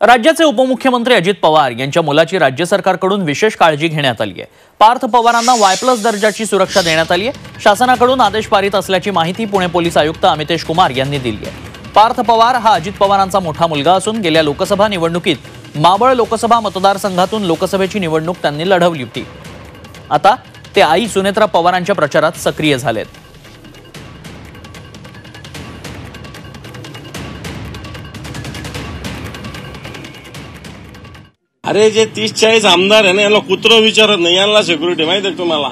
राज्याचे उपमुख्यमंत्री अजित पवार यांच्या मुलाची राज्य सरकारकडून विशेष काळजी घेण्यात आली आहे। पार्थ पवारांना Y+ दर्जाची सुरक्षा देण्यात आली आहे। शासनाकडून आदेश पारित असल्याची माहिती पुणे पोलीस आयुक्त अमितेश कुमार यांनी दिली आहे। पार्थ पवार हा अजित पवारांचा मोठा मुलगा असून गेल्या लोकसभा निवडणुकीत मावळ लोकसभा मतदारसंघातून लोकसभेची निवडणूक त्यांनी लढवली होती। आता ते आई सुनेत्रा पवारांच्या प्रचारात सक्रिय झालेत। अरे जे 30-40 आमदार आहे ना, यांना कुत्र विचारत नाही, यांना सिक्युरिटी माहिती आहे तुम्हाला?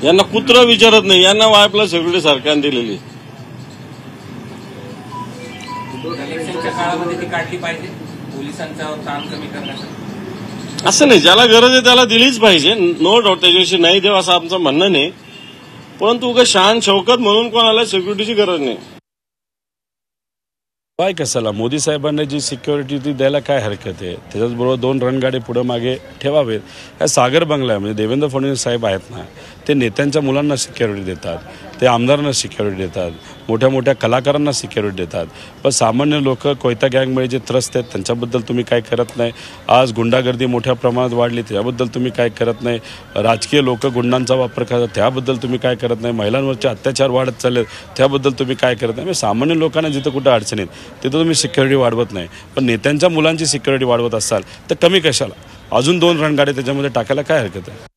यांना कुत्र विचारत नाही, यांना Y+ सिक्युरिटी सरकारने दिलेली। इलेक्शनच्या काळामध्ये ती काढली पाहिजे, पोलिसांचा ताण कमी करण्यासाठी। असं नाही, ज्याला गरज आहे त्याला दिलीच पाहिजे, नो डाऊट, त्याच्याविषयी नाही देव असं आमचं म्हणणं नाही। परंतु उगा शान शौकत म्हणून कोणाला सिक्युरिटीची गरज नाही। काय कशाला मोदी साहेबांनी जी सिक्युरिटी ती द्यायला काय हरकत आहे? त्याच्याचबरोबर 2 रणगाडे पुढे मागे ठेवावेत। काय सागर बंगला आहे, म्हणजे देवेंद्र फडणवीस साहेब आहेत ना, ते नेत्यांच्या मुलांना सिक्युरिटी देतात, ते आमदारांना सिक्युरिटी देतात, मोठ्या मोठ्या कलाकारांना सिक्युरिटी देतात। पण सामान्य लोक कोयता गँगमुळे जे त्रस्त आहेत त्यांच्याबद्दल तुम्ही काय करत नाही। आज गुंडागर्दी मोठ्या प्रमाणात वाढली त्याबद्दल तुम्ही काय करत नाही। राजकीय लोक गुंडांचा वापर करतात त्याबद्दल तुम्ही काय करत नाही। महिलांवरचे अत्याचार वाढत चालले त्याबद्दल तुम्ही काय करत नाही। म्हणजे सामान्य लोकांना जिथं कुठं अडचणीत तिथं तुम्ही सिक्युरिटी वाढवत नाही, पण नेत्यांच्या मुलांची सिक्युरिटी वाढवत असाल तर कमी कशाला? अजून 2 रणगाडे त्याच्यामध्ये टाकायला काय हरकत आहे?